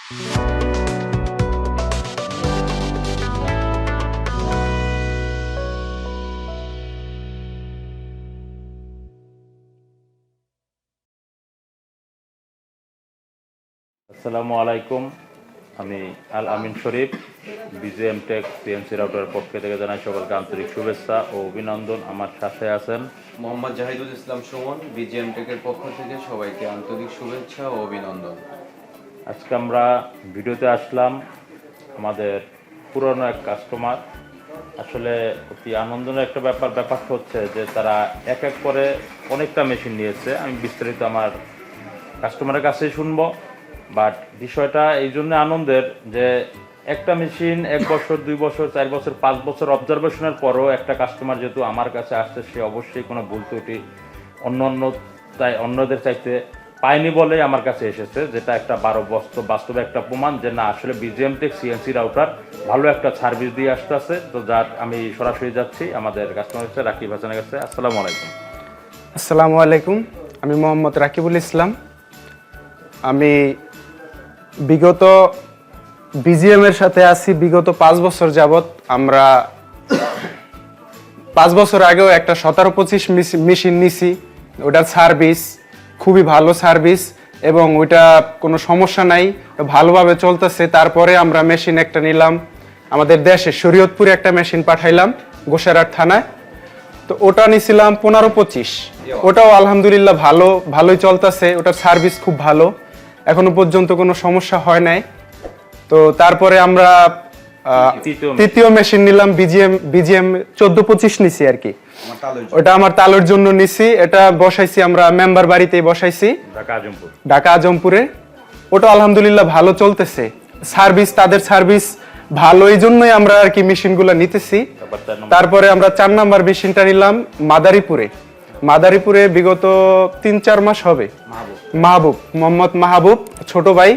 আসসালামু আলাইকুম, আমি আল আমিন শরীফ বিজিএম টেক সিএনসি রাউটারের পক্ষ থেকে জানাই সকলকে আন্তরিক শুভেচ্ছা ও অভিনন্দন। আমার সাথে আছেন মোহাম্মদ জাহিদুল ইসলাম সুমন, বিজিএম টেকের পক্ষ থেকে সবাইকে আন্তরিক শুভেচ্ছা ও অভিনন্দন। আজকে আমরা ভিডিওতে আসলাম আমাদের পুরনো এক কাস্টমার। আসলে অতি আনন্দের একটা ব্যাপারটা হচ্ছে যে তারা এক এক করে অনেকটা মেশিন নিয়েছে। আমি বিস্তারিত আমার কাস্টমারের কাছেই শুনবো। বাট বিষয়টা এই জন্য আনন্দের যে একটা মেশিন 1 বছর 2 বছর 4 বছর 5 বছর অবজারভেশনের পরও একটা কাস্টমার যেহেতু আমার কাছে আসছে, সে অবশ্যই কোনো ভুল ত্রুটি অন্যদের চাইতে পায়নি বলেই আমার কাছে এসেছে, যেটা একটা বাস্তবে একটা প্রমাণ যে না, আসলে বিজিএম টেক সিএনসি রাউটার ভালো একটা সার্ভিস দিয়ে আসতেছে। তো যার আমি সরাসরি যাচ্ছি আমাদের কাস্টমার কাছে, রাকিব হাসানের কাছে। আসসালামু আলাইকুম। আসসালামু আলাইকুম, আমি মোহাম্মদ রাকিবুল ইসলাম। আমি বিগত বিজিএম এর সাথে আছি বিগত 5 বছর যাবত। আমরা 5 বছর আগেও একটা 17-25 মেশিন নিছি। ওটার সার্ভিস খুবই ভালো সার্ভিস এবং ওইটা কোনো সমস্যা নাই, ভালোভাবে চলতেছে। তারপরে আমরা মেশিন একটা নিলাম, আমাদের দেশে শরীয়তপুরে একটা মেশিন পাঠাইলাম গোসারাট থানায়। তো ওটা নিছিলাম 15-25, ওটাও আলহামদুলিল্লাহ ভালোই চলতেছে। ওটার সার্ভিস খুব ভালো, এখনো পর্যন্ত কোনো সমস্যা হয় নাই। তো তারপরে আমরা তৃতীয় মেশিন নিলাম, বিজিএম 14-25 নিছি আর কি। ওটা আমার তালুর জন্য নিছি। এটা বসাইছি আমরা মেম্বার বাড়িতেই বসাইছি ঢাকা আজমপুরে। ওটা আলহামদুলিল্লাহ ভালো চলতেছে। তাদের সার্ভিস ভালো, এই জন্যই আমরা আর কি মেশিনগুলো নিতেছি। তারপরে আমরা 4 নাম্বার মেশিনটা নিলাম মাদারীপুরে বিগত 3-4 মাস হবে। মোহাম্মদ মাহবুব ছোট ভাই,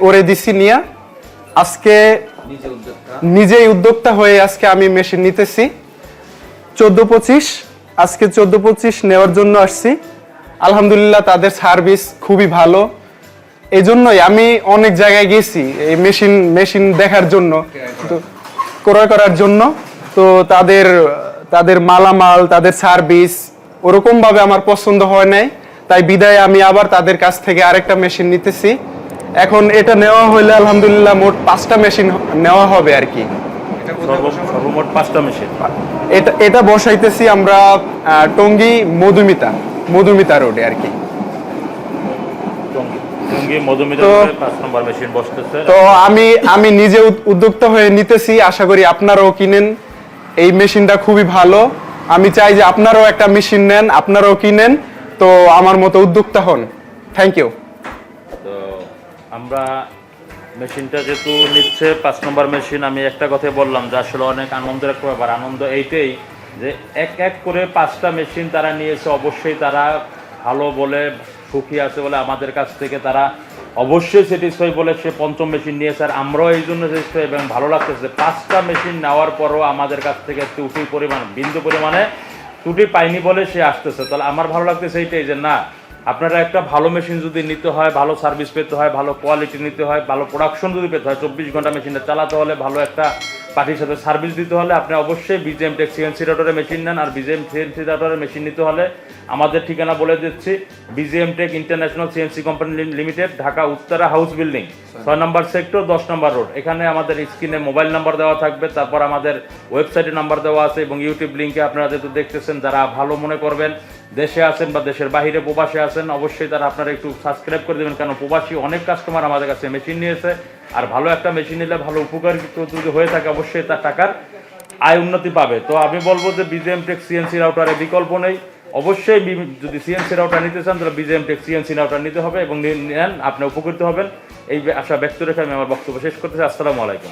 ওরে দিছি নিয়া আজকে নিজেই উদ্যোক্তা হয়ে আজকে আমি মেশিন নিতেছি 14-25। আজকে 14-25 নেওয়ার জন্য আসছি। আলহামদুলিল্লাহ তাদের সার্ভিস খুবই ভালো, এই জন্যই আমি অনেক জায়গায় গেছি এই মেশিন দেখার জন্য, ক্রয় করার জন্য। তো তাদের মালামাল, তাদের সার্ভিস ওরকম ভাবে আমার পছন্দ হয় নাই, তাই বিদায় আমি আবার তাদের কাছ থেকে আরেকটা মেশিন নিতেছি। এখন এটা নেওয়া হইলে আলহামদুলিল্লাহ মোট 5টা মেশিন নেওয়া হবে আর কি। সর্বমোট 5টা মেশিন এটা বসাইতেছি আমরা টঙ্গী মধুমিতা রোডে আর কি। তো আমি নিজে উদ্যোক্তা হয়ে নিতেছি, আশা করি আপনারাও কিনেন। এই মেশিনটা খুবই ভালো। আমি চাই যে আপনারাও একটা মেশিন নেন, আপনারাও কিনেন, তো আমার মতো উদ্যোক্তা হন। Thank you. তো আমরা মেশিনটা যেহেতু নিচ্ছে 5 নম্বর মেশিন, আমি একটা কথাই বললাম যে আসলে অনেক আনন্দের একটা ব্যাপার। আনন্দ এইটাই যে এক করে 5টা মেশিন তারা নিয়েছে। অবশ্যই তারা ভালো বলে সুখী আছে বলে আমাদের কাছ থেকে তারা অবশ্যই স্যাটিসফাই বলে সে 5ম মেশিন নিয়েছে। আর আমরাও এই জন্য স্যাটিসফাই এবং ভালো লাগতেছে। 5টা মেশিন নেওয়ার পরও আমাদের কাছ থেকে বিন্দু পরিমাণে ত্রুটি পাইনি বলে সে আসতেছে। তাহলে আমার ভালো লাগতেছে এইটাই যে না, আপনারা একটা ভালো মেশিন যদি নিতে হয়, ভালো সার্ভিস পেতে হয়, ভালো কোয়ালিটি নিতে হয়, ভালো প্রোডাকশন যদি পেতে হয়, 24 ঘন্টা মেশিনটা চালাতে হলে, ভালো একটা পার্টির সাথে সার্ভিস দিতে হলে আপনি অবশ্যই বিজিএম টেক সিএনসি রাউটারের মেশিন নেন। আর বিজিএম সিএনসি রাউটারের মেশিন নিতে হলে আমাদের ঠিকানা বলে দিচ্ছি, BGM tech international CNC company limited, Dhaka Uttara house building, 6 নম্বর সেক্টর, 10 নম্বর রোড। এখানে আমাদের স্ক্রিনে মোবাইল নাম্বার দেওয়া থাকবে, তারপর আমাদের ওয়েবসাইটের নাম্বার দেওয়া আছে এবং ইউটিউব লিঙ্কে আপনারা যেহেতু দেখতেছেন, যারা ভালো মনে করবেন, দেশে আছেন বা দেশের বাইরে প্রবাসে আছেন, অবশ্যই তারা আপনারা একটু সাবস্ক্রাইব করে দেবেন। কারণ প্রবাসী অনেক কাস্টমার আমাদের কাছে মেশিন নিয়েছে, আর ভালো একটা মেশিন নিলে ভালো উপকারিত যদি হয়ে থাকে অবশ্যই তার টাকার আয় উন্নতি পাবে। তো আমি বলবো যে বিজিএম টেক সিএনসি রাউটারের বিকল্প নেই। অবশ্যই যদি সিএনসি রাউটার নিতে চান তাহলে বিজিএম টেক সিএনসি রাউটার নিতে হবে এবং নেন, আপনি উপকৃত হবেন। এই আশা ব্যক্ত রেখে আমি আমার বক্তব্য শেষ করতেছি। আসসালামু আলাইকুম।